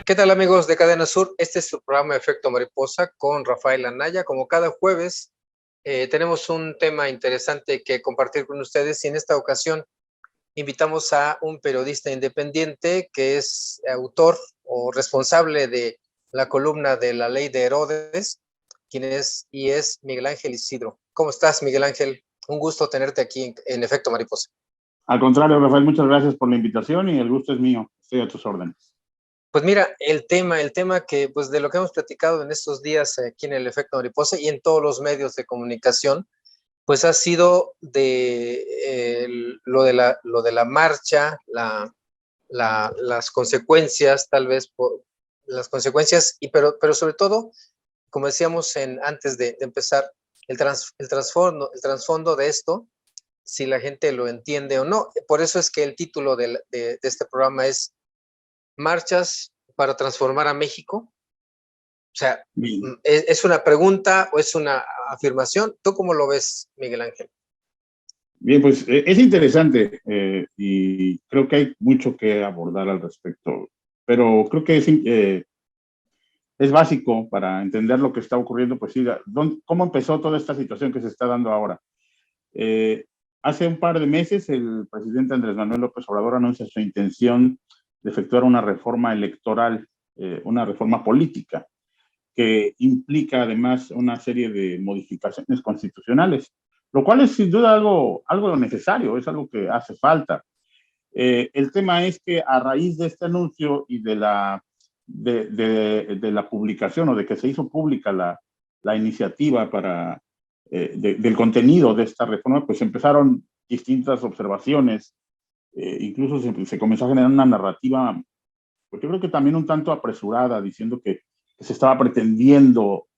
¿Qué tal, amigos de Cadena Sur? Este es su programa Efecto Mariposa con Rafael Anaya. Como cada jueves, tenemos un tema interesante que compartir con ustedes y en esta ocasión invitamos a un periodista independiente que es autor o responsable de la columna de La Ley de Herodes, quien es Miguel Ángel Isidro. ¿Cómo estás, Miguel Ángel? Un gusto tenerte aquí en Efecto Mariposa. Al contrario, Rafael, muchas gracias por la invitación y el gusto es mío. Estoy a tus órdenes. Pues mira, el tema que, pues de lo que hemos platicado en estos días aquí en el Efecto Mariposa y en todos los medios de comunicación, pues ha sido lo de la marcha, las consecuencias, tal vez, las consecuencias, pero sobre todo, como decíamos antes de empezar, el trasfondo de esto, si la gente lo entiende o no. Por eso es que el título de este programa es Marchas para transformar a México. O sea, ¿es una pregunta o es una afirmación? ¿Tú cómo lo ves, Miguel Ángel? Bien, pues es interesante y creo que hay mucho que abordar al respecto, pero creo que es básico para entender lo que está ocurriendo, pues sí, cómo empezó toda esta situación que se está dando ahora. Hace un par de meses el presidente Andrés Manuel López Obrador anuncia su intención de efectuar una reforma electoral, una reforma política, que implica además una serie de modificaciones constitucionales, lo cual es sin duda algo necesario, es algo que hace falta. El tema es que a raíz de este anuncio y de la publicación o de que se hizo pública la iniciativa del contenido de esta reforma, pues empezaron distintas observaciones, incluso se comenzó a generar una narrativa, pues yo creo que también un tanto apresurada, diciendo que se estaba pretendiendo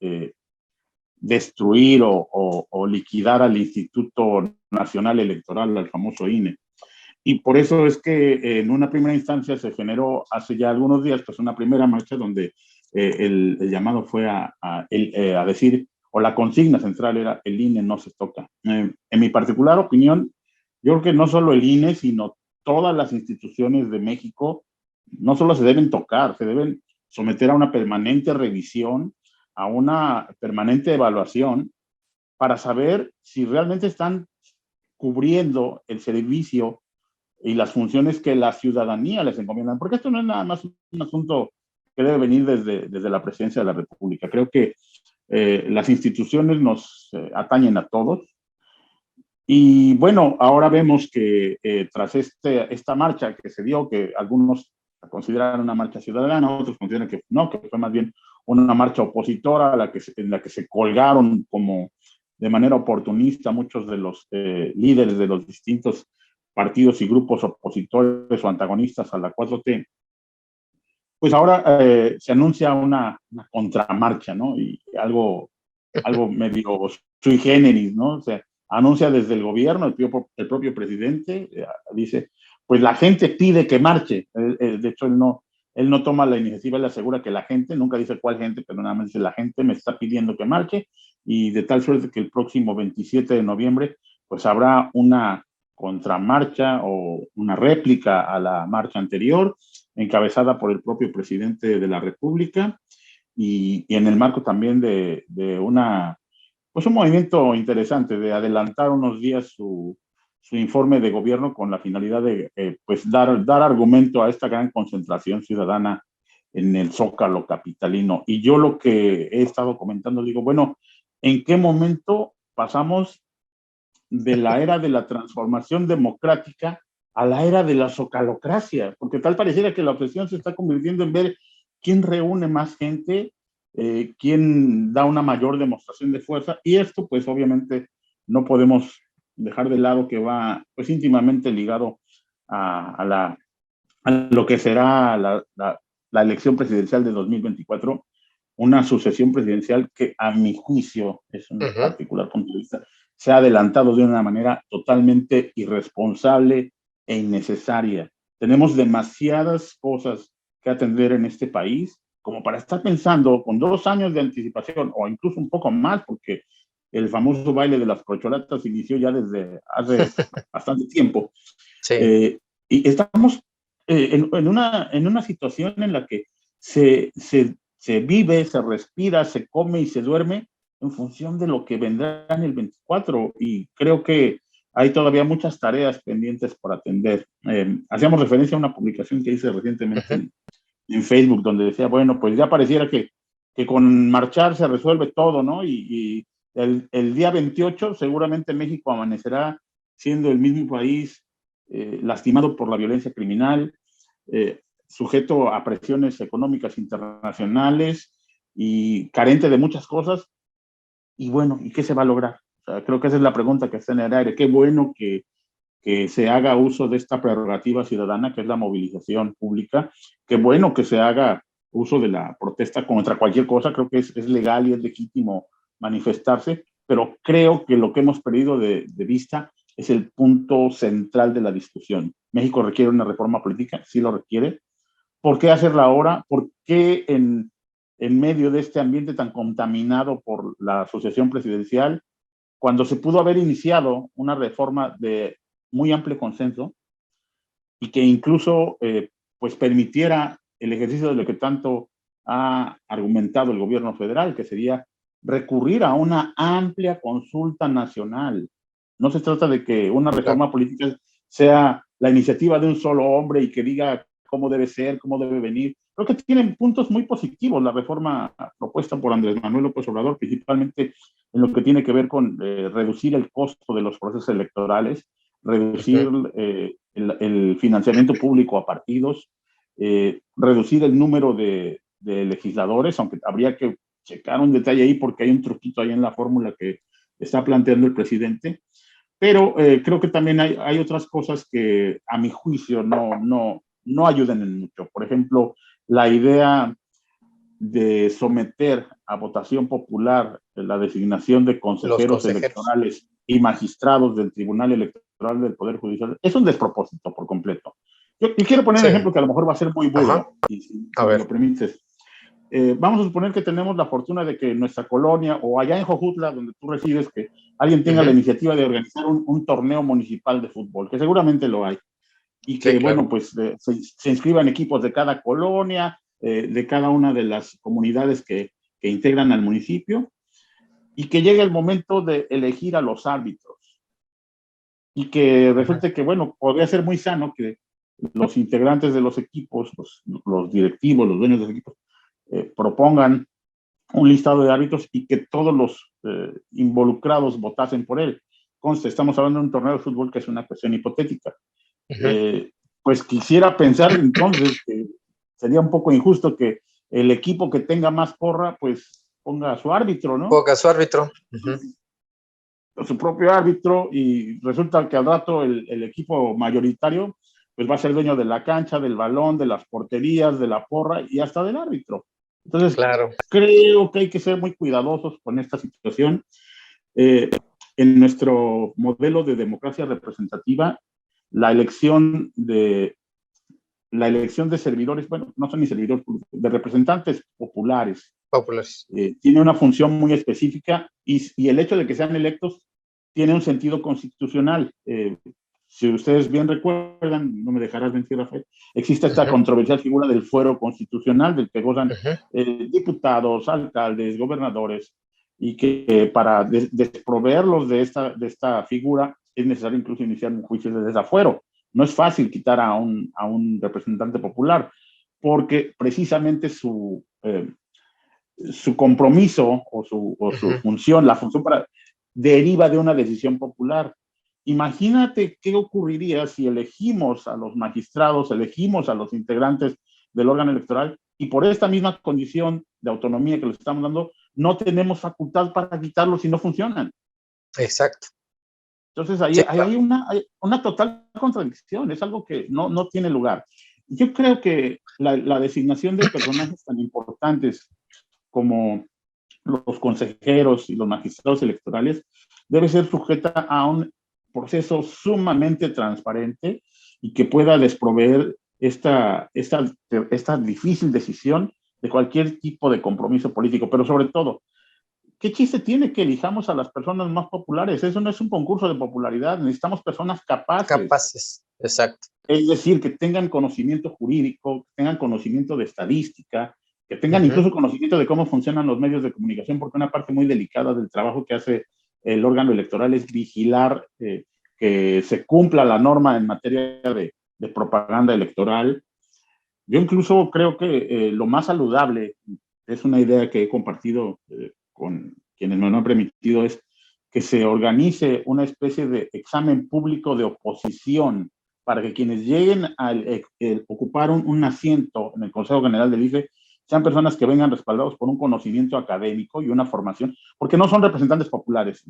destruir o liquidar al Instituto Nacional Electoral, al famoso INE. Y por eso es que en una primera instancia se generó hace ya algunos días pues una primera marcha donde el llamado fue a decir, o la consigna central era el INE no se toca. En mi particular opinión, yo creo que no solo el INE, sino todas las instituciones de México no solo se deben tocar, se deben someter a una permanente revisión, a una permanente evaluación para saber si realmente están cubriendo el servicio y las funciones que la ciudadanía les encomiendan, porque esto no es nada más un asunto que debe venir desde la presidencia de la República. Creo que las instituciones nos atañen a todos. Y bueno, ahora vemos que tras esta marcha que se dio, que algunos la consideran una marcha ciudadana, otros consideran que no, que fue más bien una marcha opositora en la que se colgaron como de manera oportunista muchos de los líderes de los distintos partidos y grupos opositores o antagonistas a la 4T, pues ahora se anuncia una contramarcha, ¿no? Y algo medio sui generis, ¿no? O sea, anuncia desde el gobierno, el propio presidente, dice, pues la gente pide que marche. De hecho, él no toma la iniciativa, él asegura que la gente, nunca dice cuál gente, pero nada más dice la gente me está pidiendo que marche, y de tal suerte que el próximo 27 de noviembre, pues habrá una contramarcha o una réplica a la marcha anterior, encabezada por el propio presidente de la República, y en el marco también de pues un movimiento interesante de adelantar unos días su informe de gobierno con la finalidad de pues dar argumento a esta gran concentración ciudadana en el Zócalo capitalino. Y yo lo que he estado comentando, digo, bueno, ¿en qué momento pasamos de la era de la transformación democrática a la era de la zocalocracia? Porque tal pareciera que la obsesión se está convirtiendo en ver quién reúne más gente, quién da una mayor demostración de fuerza, y esto pues obviamente no podemos dejar de lado que va pues íntimamente ligado a lo que será la elección presidencial de 2024, una sucesión presidencial que a mi juicio, es un particular punto de vista, se ha adelantado de una manera totalmente irresponsable e innecesaria. Tenemos demasiadas cosas que atender en este país como para estar pensando con 2 años de anticipación o incluso un poco más, porque el famoso baile de las corcholatas inició ya desde hace bastante tiempo. Sí. Y estamos en una situación en la que se vive, se respira, se come y se duerme en función de lo que vendrá en el 24. Y creo que hay todavía muchas tareas pendientes por atender. Hacíamos referencia a una publicación que hice recientemente en Facebook, donde decía, bueno, pues ya pareciera que con marchar se resuelve todo, ¿no? Y el día 28 seguramente México amanecerá siendo el mismo país lastimado por la violencia criminal, sujeto a presiones económicas internacionales y carente de muchas cosas. Y bueno, ¿y qué se va a lograr? O sea, creo que esa es la pregunta que está en el aire. Qué bueno que se haga uso de esta prerrogativa ciudadana, que es la movilización pública. Qué bueno que se haga uso de la protesta contra cualquier cosa. Creo que es legal y es legítimo manifestarse, pero creo que lo que hemos perdido de vista es el punto central de la discusión. México requiere una reforma política, sí lo requiere. ¿Por qué hacerla ahora? ¿Por qué en medio de este ambiente tan contaminado por la asociación presidencial, cuando se pudo haber iniciado una reforma de muy amplio consenso y que incluso pues permitiera el ejercicio de lo que tanto ha argumentado el gobierno federal, que sería recurrir a una amplia consulta nacional? No se trata de que una reforma política sea la iniciativa de un solo hombre y que diga cómo debe ser, cómo debe venir. Creo que tienen puntos muy positivos la reforma propuesta por Andrés Manuel López Obrador, principalmente en lo que tiene que ver con reducir el costo de los procesos electorales, reducir el financiamiento público a partidos, reducir el número de legisladores, aunque habría que checar un detalle ahí porque hay un truquito ahí en la fórmula que está planteando el presidente. Pero creo que también hay otras cosas que a mi juicio no ayudan en mucho. Por ejemplo, la idea de someter a votación popular la designación de consejeros electorales y magistrados del Tribunal Electoral del Poder Judicial es un despropósito por completo. Yo quiero poner un ejemplo que a lo mejor va a ser muy burdo, si me lo permites. Vamos a suponer que tenemos la fortuna de que en nuestra colonia o allá en Jojutla, donde tú resides, que alguien tenga la iniciativa de organizar un torneo municipal de fútbol, que seguramente lo hay, y que, bueno, pues se inscriban equipos de cada colonia, de cada una de las comunidades que integran al municipio, y que llegue el momento de elegir a los árbitros. Y que resulte que, bueno, podría ser muy sano que los integrantes de los equipos, los directivos, los dueños de los equipos, propongan un listado de árbitros y que todos los involucrados votasen por él. Conste, estamos hablando de un torneo de fútbol que es una cuestión hipotética. Pues quisiera pensar entonces que sería un poco injusto que el equipo que tenga más porra, pues ponga a su árbitro, ¿no? Ponga a su árbitro. A su propio árbitro, y resulta que al rato el equipo mayoritario pues va a ser dueño de la cancha, del balón, de las porterías, de la porra y hasta del árbitro. Entonces, creo que hay que ser muy cuidadosos con esta situación. En nuestro modelo de democracia representativa, la elección de servidores, bueno, no son ni servidores públicos, de representantes populares, tiene una función muy específica y el hecho de que sean electos tiene un sentido constitucional. Si ustedes bien recuerdan, no me dejarás mentir, Rafael, existe esta controversial figura del fuero constitucional del que gozan diputados, alcaldes, gobernadores, y que para desproveerlos de esta figura es necesario incluso iniciar un juicio de desafuero. No es fácil quitar a un representante popular, porque precisamente su compromiso o su función, la función deriva de una decisión popular. Imagínate qué ocurriría si elegimos a los magistrados, elegimos a los integrantes del órgano electoral y por esta misma condición de autonomía que les estamos dando, no tenemos facultad para quitarlos si no funcionan. Exacto. Entonces ahí hay una total contradicción, es algo que no tiene lugar. Yo creo que la designación de personajes tan importantes como los consejeros y los magistrados electorales debe ser sujeta a un proceso sumamente transparente y que pueda desproveer esta difícil decisión de cualquier tipo de compromiso político, pero sobre todo, ¿qué chiste tiene que elijamos a las personas más populares? Eso no es un concurso de popularidad, necesitamos personas capaces. Capaces, exacto. Es decir, que tengan conocimiento jurídico, que tengan conocimiento de estadística, que tengan incluso conocimiento de cómo funcionan los medios de comunicación, porque una parte muy delicada del trabajo que hace el órgano electoral es vigilar que se cumpla la norma en materia de propaganda electoral. Yo incluso creo que lo más saludable, es una idea que he compartido con quienes me lo han permitido, es que se organice una especie de examen público de oposición para que quienes lleguen a ocupar un asiento en el Consejo General del IFE sean personas que vengan respaldados por un conocimiento académico y una formación, porque no son representantes populares.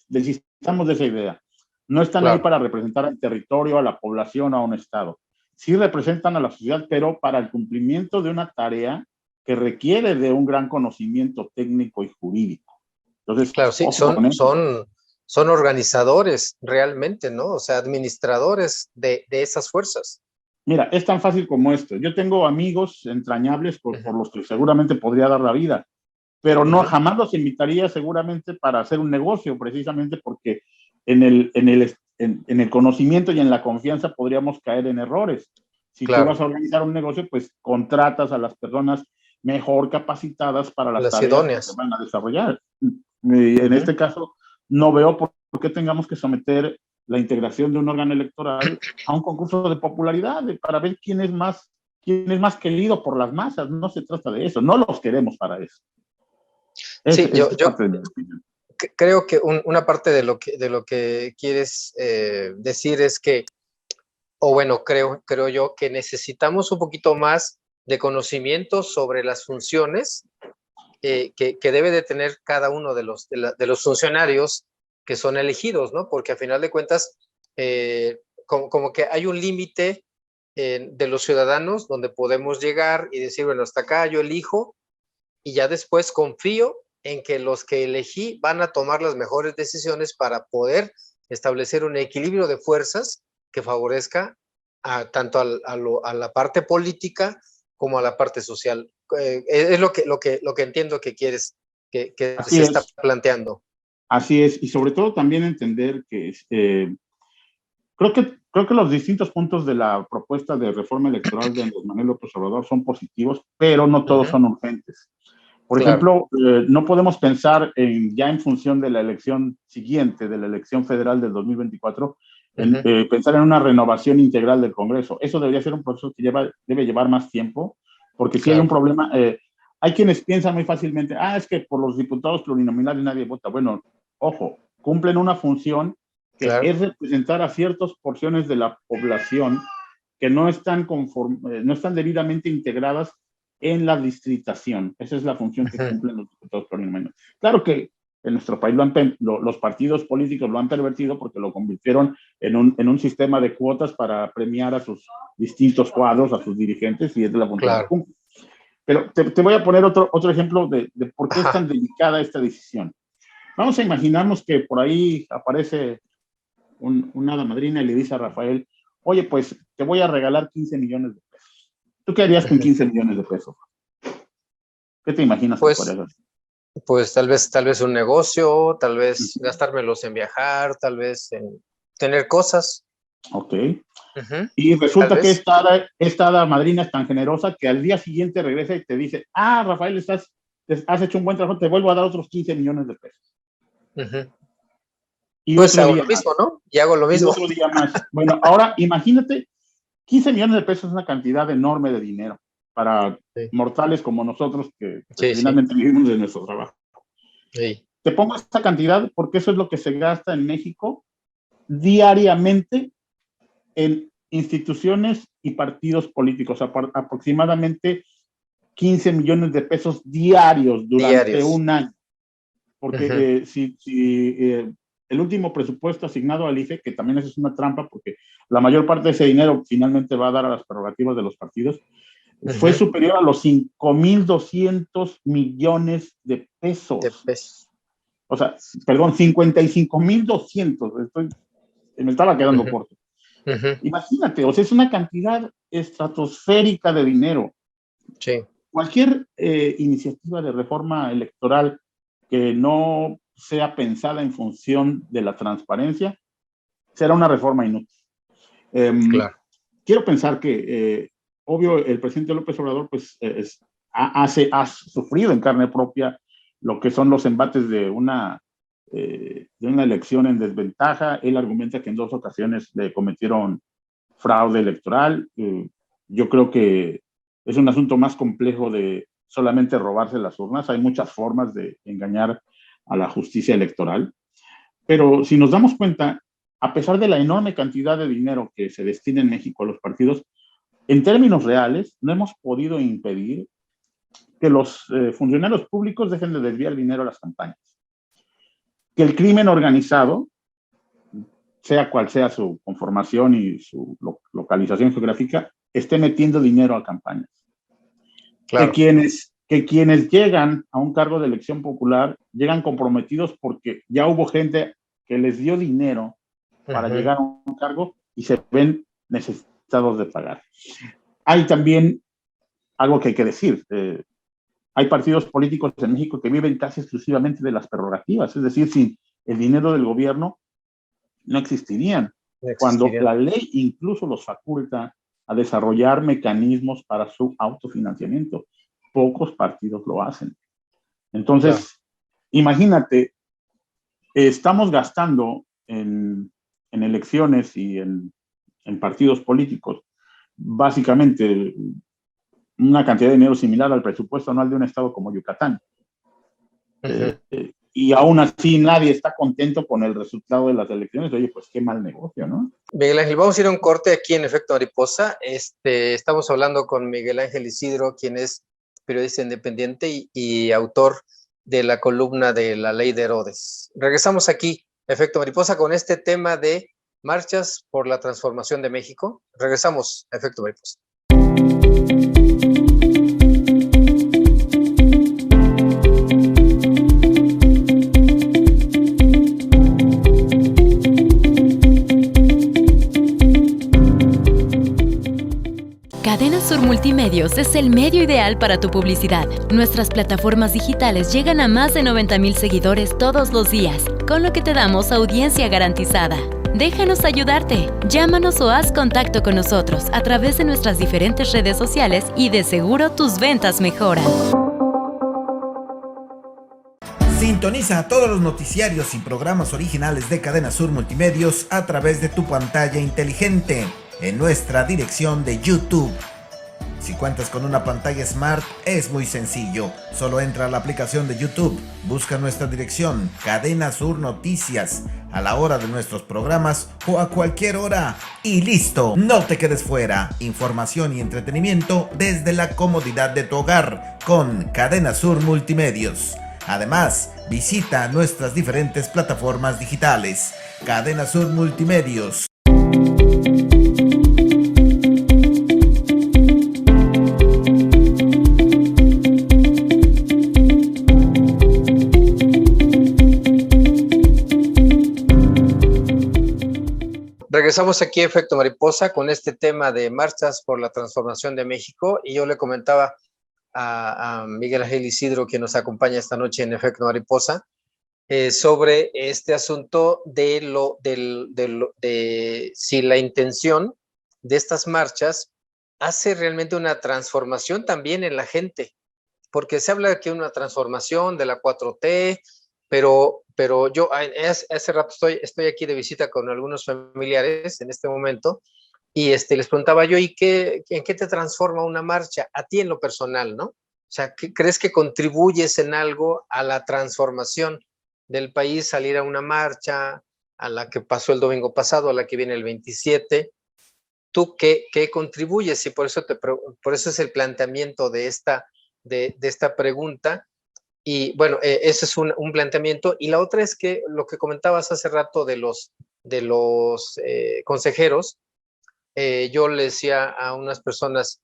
Desistamos de esa idea. No están ahí para representar al territorio, a la población, a un estado. Sí representan a la sociedad, pero para el cumplimiento de una tarea que requiere de un gran conocimiento técnico y jurídico. Entonces, claro, sí, son organizadores realmente, ¿no? O sea, administradores de esas fuerzas. Mira, es tan fácil como esto. Yo tengo amigos entrañables por los que seguramente podría dar la vida, pero no jamás los invitaría seguramente para hacer un negocio, precisamente porque en el conocimiento y en la confianza podríamos caer en errores. Si tú vas a organizar un negocio, pues contratas a las personas mejor capacitadas para las tareas que se van a desarrollar. En este caso, no veo por qué tengamos que someter la integración de un órgano electoral a un concurso de popularidad para ver quién es más querido por las masas. No se trata de eso, no los queremos para eso. Sí, yo creo que una parte de lo que quieres decir es que, o bueno, creo yo que necesitamos un poquito más de conocimiento sobre las funciones que debe de tener cada uno de los funcionarios que son elegidos, ¿no? Porque a final de cuentas, como que hay un límite de los ciudadanos donde podemos llegar y decir, bueno, hasta acá yo elijo y ya después confío en que los que elegí van a tomar las mejores decisiones para poder establecer un equilibrio de fuerzas que favorezca tanto a la parte política como a la parte social. Es lo que entiendo que quieres, que se está planteando. Así es, y sobre todo también entender que creo que los distintos puntos de la propuesta de reforma electoral de Andrés Manuel López Obrador son positivos, pero no todos son urgentes. Por ejemplo, no podemos pensar ya en función de la elección siguiente, de la elección federal del 2024, pensar en una renovación integral del Congreso. Eso debería ser un proceso que debe llevar más tiempo, porque si hay un problema, hay quienes piensan muy fácilmente, es que por los diputados plurinominales nadie vota. Bueno, ojo, cumplen una función que es representar a ciertas porciones de la población que no están debidamente integradas en la distritación. Esa es la función que cumplen los diputados plurinominales. Claro que en nuestro país los partidos políticos lo han pervertido porque lo convirtieron en un sistema de cuotas para premiar a sus distintos cuadros, a sus dirigentes, y es de la función que cumple. Pero te voy a poner otro ejemplo de por qué es tan delicada esta decisión. Vamos a imaginarnos que por ahí aparece una hada madrina y le dice a Rafael, oye, pues te voy a regalar 15 millones de pesos. ¿Tú qué harías con 15 millones de pesos? ¿Qué te imaginas que podrías hacer? Pues tal vez un negocio, tal vez gastármelos en viajar, tal vez en tener cosas. Ok. Y resulta que esta hada madrina es tan generosa que al día siguiente regresa y te dice, Rafael, has hecho un buen trabajo, te vuelvo a dar otros 15 millones de pesos. Y pues hago lo mismo, ¿no? Y hago lo mismo. Y otro día más. Bueno, ahora imagínate, 15 millones de pesos es una cantidad enorme de dinero para mortales como nosotros que finalmente vivimos de nuestro trabajo. Te pongo esta cantidad porque eso es lo que se gasta en México diariamente en instituciones y partidos políticos, aproximadamente 15 millones de pesos diarios durante un año. Porque si el último presupuesto asignado al IFE, que también es una trampa porque la mayor parte de ese dinero finalmente va a dar a las prerrogativas de los partidos, fue superior a los 5,200 millones de pesos. O sea, perdón, 55,200. Me estaba quedando corto. Imagínate, o sea, es una cantidad estratosférica de dinero. Sí. Cualquier iniciativa de reforma electoral que no sea pensada en función de la transparencia será una reforma inútil. Claro. quiero pensar que, obvio, el presidente López Obrador pues, ha sufrido en carne propia lo que son los embates de una elección en desventaja. Él argumenta que en 2 ocasiones le cometieron fraude electoral. Yo creo que es un asunto más complejo de solamente robarse las urnas. Hay muchas formas de engañar a la justicia electoral. Pero si nos damos cuenta, a pesar de la enorme cantidad de dinero que se destina en México a los partidos, en términos reales, no hemos podido impedir que los funcionarios públicos dejen de desviar dinero a las campañas. Que el crimen organizado, sea cual sea su conformación y su localización geográfica, esté metiendo dinero a campañas. Claro. Que quienes llegan a un cargo de elección popular llegan comprometidos porque ya hubo gente que les dio dinero para llegar a un cargo y se ven necesitados de pagar. Hay también algo que hay que decir. Hay partidos políticos en México que viven casi exclusivamente de las prerrogativas, es decir, sin el dinero del gobierno no existirían. Cuando la ley incluso los faculta a desarrollar mecanismos para su autofinanciamiento. Pocos partidos lo hacen. Entonces, imagínate, estamos gastando en elecciones y en partidos políticos básicamente una cantidad de dinero similar al presupuesto anual de un estado como Yucatán. Y aún así nadie está contento con el resultado de las elecciones. Oye, pues qué mal negocio, ¿no? Miguel Ángel, vamos a ir a un corte aquí en Efecto Mariposa. Estamos hablando con Miguel Ángel Isidro, quien es periodista independiente y autor de la columna de La Ley de Herodes. Regresamos aquí, Efecto Mariposa, con este tema de marchas por la transformación de México. Regresamos a Efecto Mariposa. Cadena Sur Multimedios es el medio ideal para tu publicidad. Nuestras plataformas digitales llegan a más de 90,000 seguidores todos los días, con lo que te damos audiencia garantizada. Déjanos ayudarte. Llámanos o haz contacto con nosotros a través de nuestras diferentes redes sociales y de seguro tus ventas mejoran. Sintoniza todos los noticiarios y programas originales de Cadena Sur Multimedios a través de tu pantalla inteligente en nuestra dirección de YouTube. Si cuentas con una pantalla Smart, es muy sencillo. Solo entra a la aplicación de YouTube, busca nuestra dirección, Cadena Sur Noticias, a la hora de nuestros programas o a cualquier hora. Y listo, no te quedes fuera. Información y entretenimiento desde la comodidad de tu hogar con Cadena Sur Multimedios. Además, visita nuestras diferentes plataformas digitales. Cadena Sur Multimedios. Regresamos aquí a Efecto Mariposa con este tema de marchas por la transformación de México, y yo le comentaba a Miguel Ángel Isidro, que nos acompaña esta noche en Efecto Mariposa, sobre este asunto de si la intención de estas marchas hace realmente una transformación también en la gente, porque se habla de que una transformación de la 4T, pero yo hace rato estoy aquí de visita con algunos familiares en este momento, y les preguntaba yo, ¿y en qué te transforma una marcha? A ti en lo personal, ¿no? O sea, ¿crees que contribuyes en algo a la transformación del país, salir a una marcha, a la que pasó el domingo pasado, a la que viene el 27? ¿Tú qué contribuyes? Y por eso es el planteamiento de esta pregunta. Y bueno, ese es un planteamiento. Y la otra es que lo que comentabas hace rato de los consejeros, yo le decía a unas personas,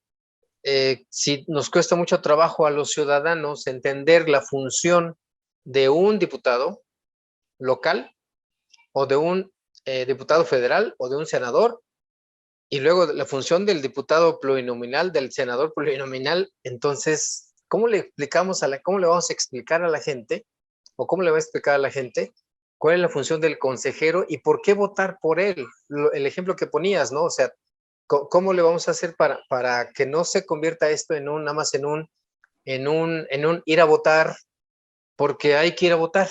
si nos cuesta mucho trabajo a los ciudadanos entender la función de un diputado local o de un diputado federal o de un senador, y luego la función del diputado plurinominal, del senador plurinominal, entonces, ¿cómo le vamos a explicar a la gente, o cómo le va a explicar a la gente cuál es la función del consejero y por qué votar por él? El ejemplo que ponías, ¿no? O sea, ¿cómo le vamos a hacer para que no se convierta esto en nada más en un ir a votar porque hay que ir a votar,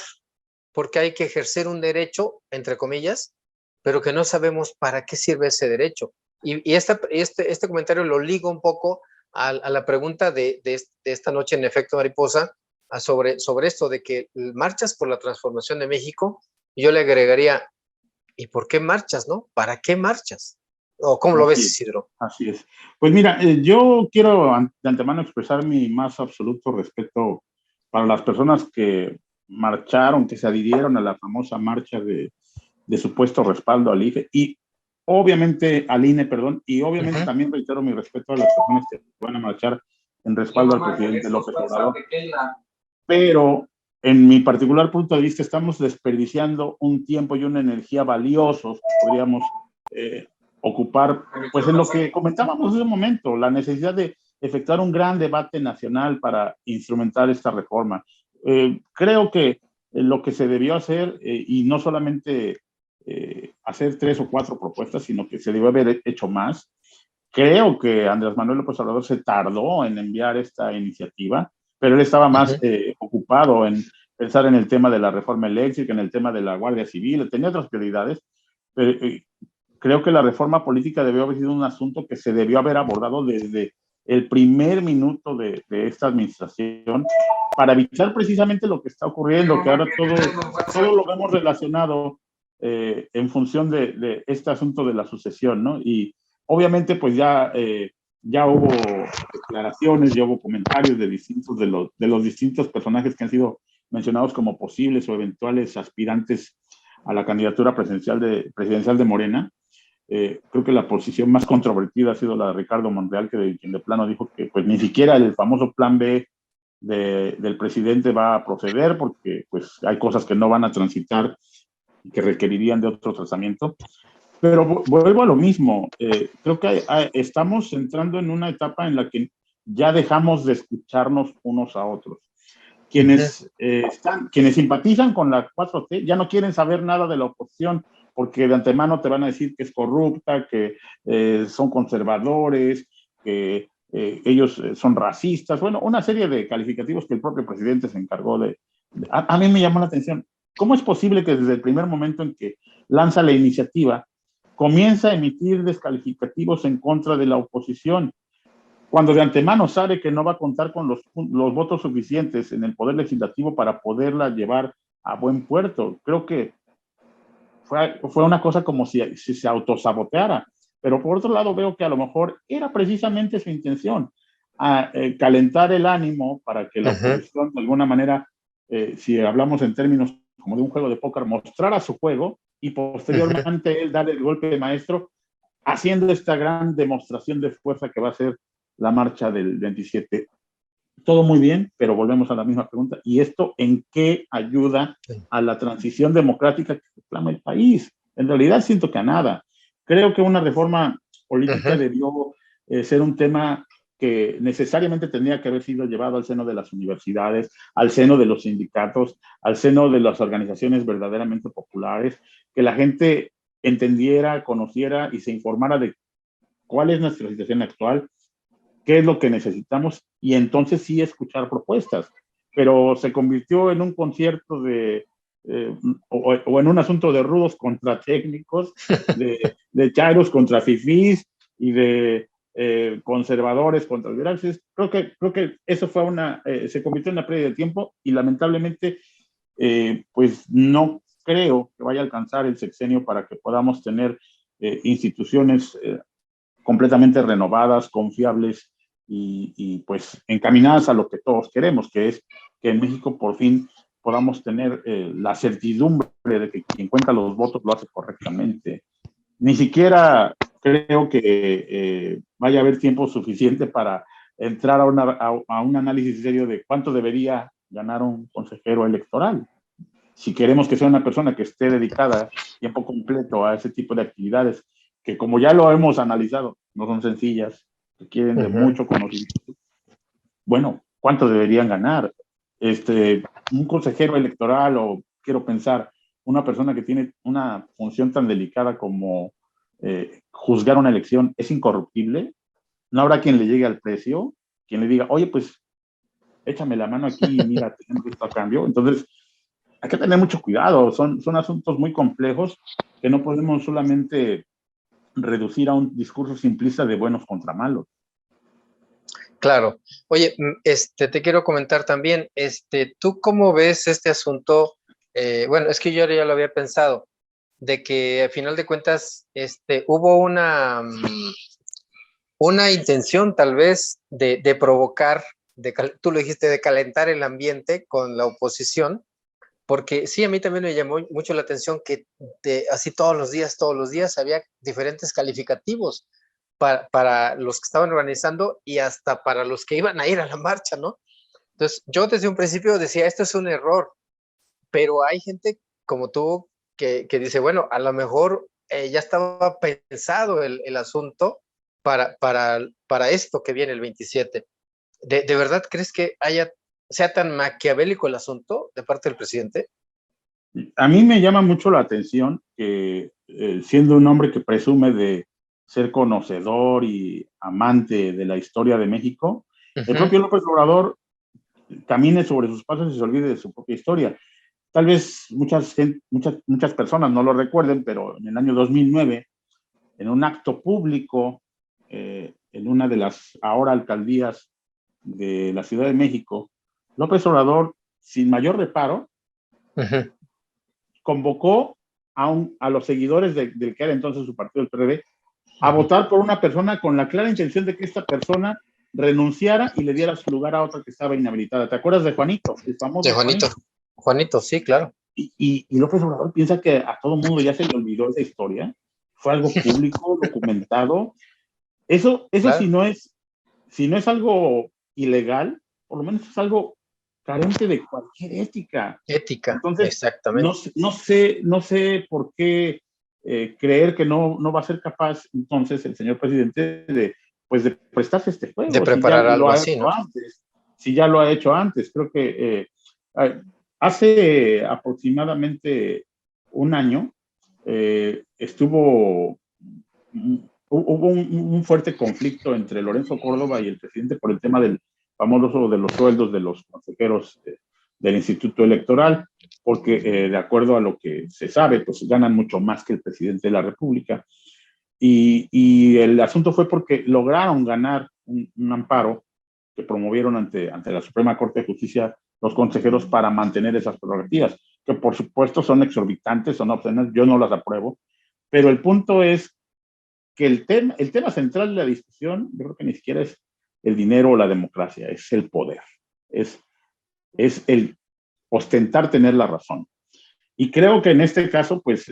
porque hay que ejercer un derecho, entre comillas, pero que no sabemos para qué sirve ese derecho? Y este comentario lo ligo un poco a la pregunta de esta noche en Efecto Mariposa sobre esto de que marchas por la transformación de México. Yo le agregaría, ¿y por qué marchas, no? ¿Para qué marchas? ¿O cómo lo ves, Isidro? Así es. Pues mira, yo quiero de antemano expresar mi más absoluto respeto para las personas que marcharon, que se adhirieron a la famosa marcha de supuesto respaldo al IFE y obviamente al INE, perdón, y obviamente también reitero mi respeto a las personas que van a marchar en respaldo al presidente López Obrador. Pero en mi particular punto de vista estamos desperdiciando un tiempo y una energía valiosos que podríamos ocupar, pues en lo que comentábamos en ese momento, la necesidad de efectuar un gran debate nacional para instrumentar esta reforma. Creo que lo que se debió hacer, y no solamente hacer 3 o 4 propuestas, sino que se debió haber hecho más. Creo que Andrés Manuel López Obrador se tardó en enviar esta iniciativa, pero él estaba más ocupado en pensar en el tema de la reforma eléctrica, en el tema de la Guardia Civil, tenía otras prioridades, pero creo que la reforma política debió haber sido un asunto que se debió haber abordado desde el primer minuto de esta administración para evitar precisamente lo que está ocurriendo, que ahora todo lo vemos relacionado en función de este asunto de la sucesión, ¿no? Y obviamente pues ya hubo declaraciones, ya hubo comentarios de los distintos personajes que han sido mencionados como posibles o eventuales aspirantes a la candidatura presidencial de Morena. Creo que la posición más controvertida ha sido la de Ricardo Monreal, quien de plano dijo que pues ni siquiera el famoso plan B del presidente va a proceder porque pues hay cosas que no van a transitar y que requerirían de otro tratamiento. Pero vuelvo a lo mismo, creo que estamos entrando en una etapa en la que ya dejamos de escucharnos unos a otros. Quienes simpatizan con la 4T ya no quieren saber nada de la oposición, porque de antemano te van a decir que es corrupta, que son conservadores, que ellos son racistas, bueno, una serie de calificativos que el propio presidente se encargó de. A mí me llamó la atención, ¿cómo es posible que desde el primer momento en que lanza la iniciativa comienza a emitir descalificativos en contra de la oposición, cuando de antemano sabe que no va a contar con los votos suficientes en el Poder Legislativo para poderla llevar a buen puerto? Creo que fue una cosa como si se autosaboteara, pero por otro lado veo que a lo mejor era precisamente su intención, calentar el ánimo para que la oposición de alguna manera, si hablamos en términos como de un juego de póker, mostrara su juego y posteriormente él dar el golpe de maestro haciendo esta gran demostración de fuerza que va a ser la marcha del 27. Todo muy bien, pero volvemos a la misma pregunta. ¿Y esto en qué ayuda a la transición democrática que reclama el país? En realidad siento que a nada. Creo que una reforma política debió ser un tema que necesariamente tenía que haber sido llevado al seno de las universidades, al seno de los sindicatos, al seno de las organizaciones verdaderamente populares, que la gente entendiera, conociera y se informara de cuál es nuestra situación actual, qué es lo que necesitamos y entonces sí escuchar propuestas. Pero se convirtió en un concierto o en un asunto de rudos contra técnicos, de chairos contra fifís y de conservadores contra liberales. Creo que eso fue se convirtió en una pérdida de tiempo y lamentablemente pues no creo que vaya a alcanzar el sexenio para que podamos tener instituciones completamente renovadas, confiables y pues encaminadas a lo que todos queremos, que es que en México por fin podamos tener la certidumbre de que quien cuenta los votos lo hace correctamente. Ni siquiera creo que vaya a haber tiempo suficiente para entrar a un análisis serio de cuánto debería ganar un consejero electoral. Si queremos que sea una persona que esté dedicada tiempo completo a ese tipo de actividades, que como ya lo hemos analizado, no son sencillas, requieren de mucho conocimiento. Bueno, ¿cuánto deberían ganar? Un consejero electoral, o quiero pensar, una persona que tiene una función tan delicada como juzgar una elección es incorruptible. No habrá quien le llegue al precio, quien le diga, oye, pues échame la mano aquí y mira, tenemos esto a cambio. Entonces, hay que tener mucho cuidado. Son asuntos muy complejos que no podemos solamente reducir a un discurso simplista de buenos contra malos. Claro. Oye, te quiero comentar también, ¿tú cómo ves este asunto? Bueno, es que yo ya lo había pensado, de que a final de cuentas, hubo una intención tal vez de provocar, tú lo dijiste, de calentar el ambiente con la oposición, porque sí, a mí también me llamó mucho la atención que así todos los días había diferentes calificativos para los que estaban organizando y hasta para los que iban a ir a la marcha, ¿no? Entonces, yo desde un principio decía, esto es un error, pero hay gente como tú que dice, bueno, a lo mejor ya estaba pensado el asunto para esto que viene el 27. ¿De verdad crees que sea tan maquiavélico el asunto de parte del presidente? A mí me llama mucho la atención que, siendo un hombre que presume de ser conocedor y amante de la historia de México, el propio López Obrador camine sobre sus pasos y se olvide de su propia historia. Tal vez muchas personas no lo recuerden, pero en el año 2009, en un acto público, en una de las ahora alcaldías de la Ciudad de México, López Obrador, sin mayor reparo, convocó a los seguidores del que era entonces su partido, el PRD, a votar por una persona con la clara intención de que esta persona renunciara y le diera su lugar a otra que estaba inhabilitada. ¿Te acuerdas de Juanito? El famoso de Juanito. Juanito, sí, claro. Y López Obrador piensa que a todo mundo ya se le olvidó esa historia. Fue algo público, documentado. Eso claro. si no es algo ilegal, por lo menos es algo carente de cualquier ética. Entonces, exactamente. No sé por qué creer que no va a ser capaz entonces el señor presidente de prestarse este juego. De preparar algo así, ¿no? Si ya lo ha hecho antes. Creo que hace aproximadamente un año hubo un fuerte conflicto entre Lorenzo Córdoba y el presidente por el tema del famoso de los sueldos de los consejeros del Instituto Electoral, porque de acuerdo a lo que se sabe, pues ganan mucho más que el presidente de la República. Y el asunto fue porque lograron ganar un amparo que promovieron ante la Suprema Corte de Justicia los consejeros para mantener esas prerrogativas, que por supuesto son exorbitantes, son obscenas, yo no las apruebo, pero el punto es que el tema central de la discusión, yo creo que ni siquiera es el dinero o la democracia, es el poder, es el ostentar tener la razón. Y creo que en este caso, pues,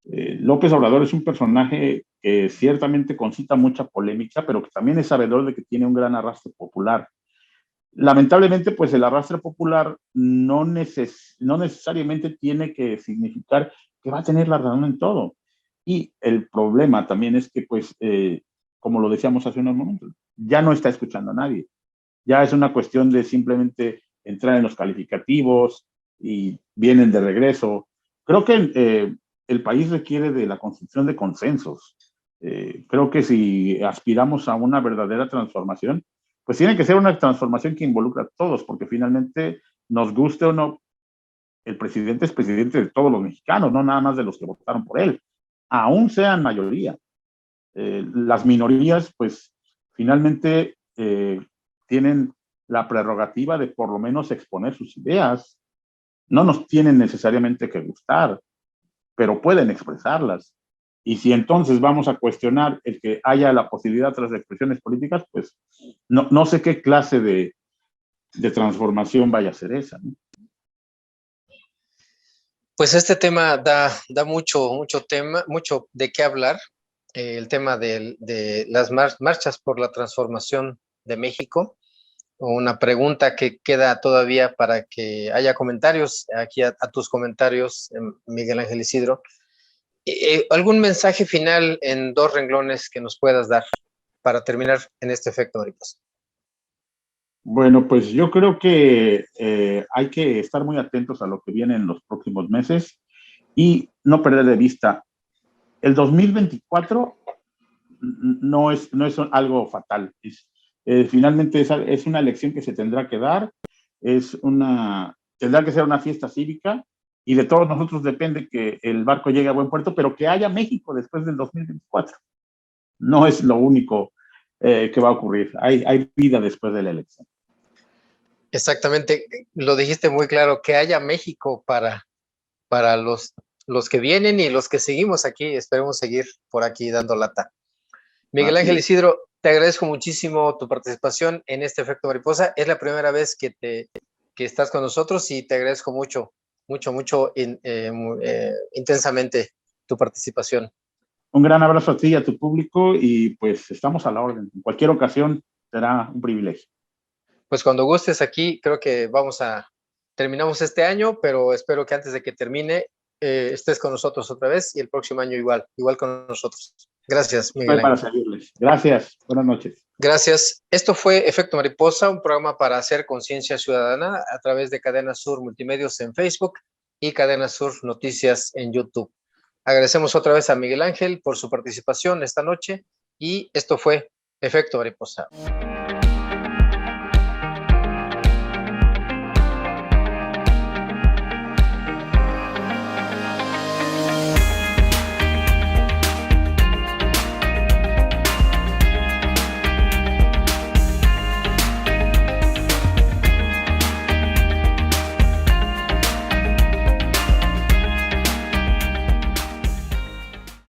López Obrador es un personaje que ciertamente concita mucha polémica, pero que también es sabedor de que tiene un gran arrastre popular. Lamentablemente, pues el arrastre popular no necesariamente tiene que significar que va a tener la razón en todo. Y el problema también es que, pues, como lo decíamos hace unos momentos, ya no está escuchando a nadie. Ya es una cuestión de simplemente entrar en los calificativos y vienen de regreso. Creo que el país requiere de la construcción de consensos. Creo que si aspiramos a una verdadera transformación, pues tiene que ser una transformación que involucra a todos, porque finalmente, nos guste o no, el presidente es presidente de todos los mexicanos, no nada más de los que votaron por él, aún sean mayoría. Las minorías, pues, finalmente tienen la prerrogativa de por lo menos exponer sus ideas. No nos tienen necesariamente que gustar, pero pueden expresarlas. Y si entonces vamos a cuestionar el que haya la posibilidad tras expresiones políticas, pues no sé qué clase de transformación vaya a ser esa, ¿no? Pues este tema da mucho de qué hablar. El tema de las marchas por la transformación de México. Una pregunta que queda todavía para que haya comentarios, aquí a tus comentarios, Miguel Ángel Isidro. ¿Algún mensaje final en 2 renglones que nos puedas dar para terminar en este efecto mariposa? Bueno, pues yo creo que hay que estar muy atentos a lo que viene en los próximos meses y no perder de vista El 2024 no es algo fatal. Finalmente es una elección que se tendrá que dar, tendrá que ser una fiesta cívica, y de todos nosotros depende que el barco llegue a buen puerto, pero que haya México después del 2024. No es lo único que va a ocurrir. Hay vida después de la elección. Exactamente, lo dijiste muy claro, que haya México para los que vienen y los que seguimos aquí. Esperemos seguir por aquí dando lata. Miguel Ángel Isidro, te agradezco muchísimo tu participación en este Efecto Mariposa. Es la primera vez que estás con nosotros y te agradezco mucho intensamente tu participación. Un gran abrazo a ti y a tu público, y pues estamos a la orden. En cualquier ocasión será un privilegio. Pues cuando gustes aquí, creo que terminamos este año, pero espero que antes de que termine estés con nosotros otra vez, y el próximo año igual con nosotros. Gracias, Miguel Ángel. Para servirles. Gracias. Buenas noches. Gracias. Esto fue Efecto Mariposa, un programa para hacer conciencia ciudadana a través de Cadena Sur Multimedios en Facebook y Cadena Sur Noticias en YouTube. Agradecemos otra vez a Miguel Ángel por su participación esta noche, y esto fue Efecto Mariposa.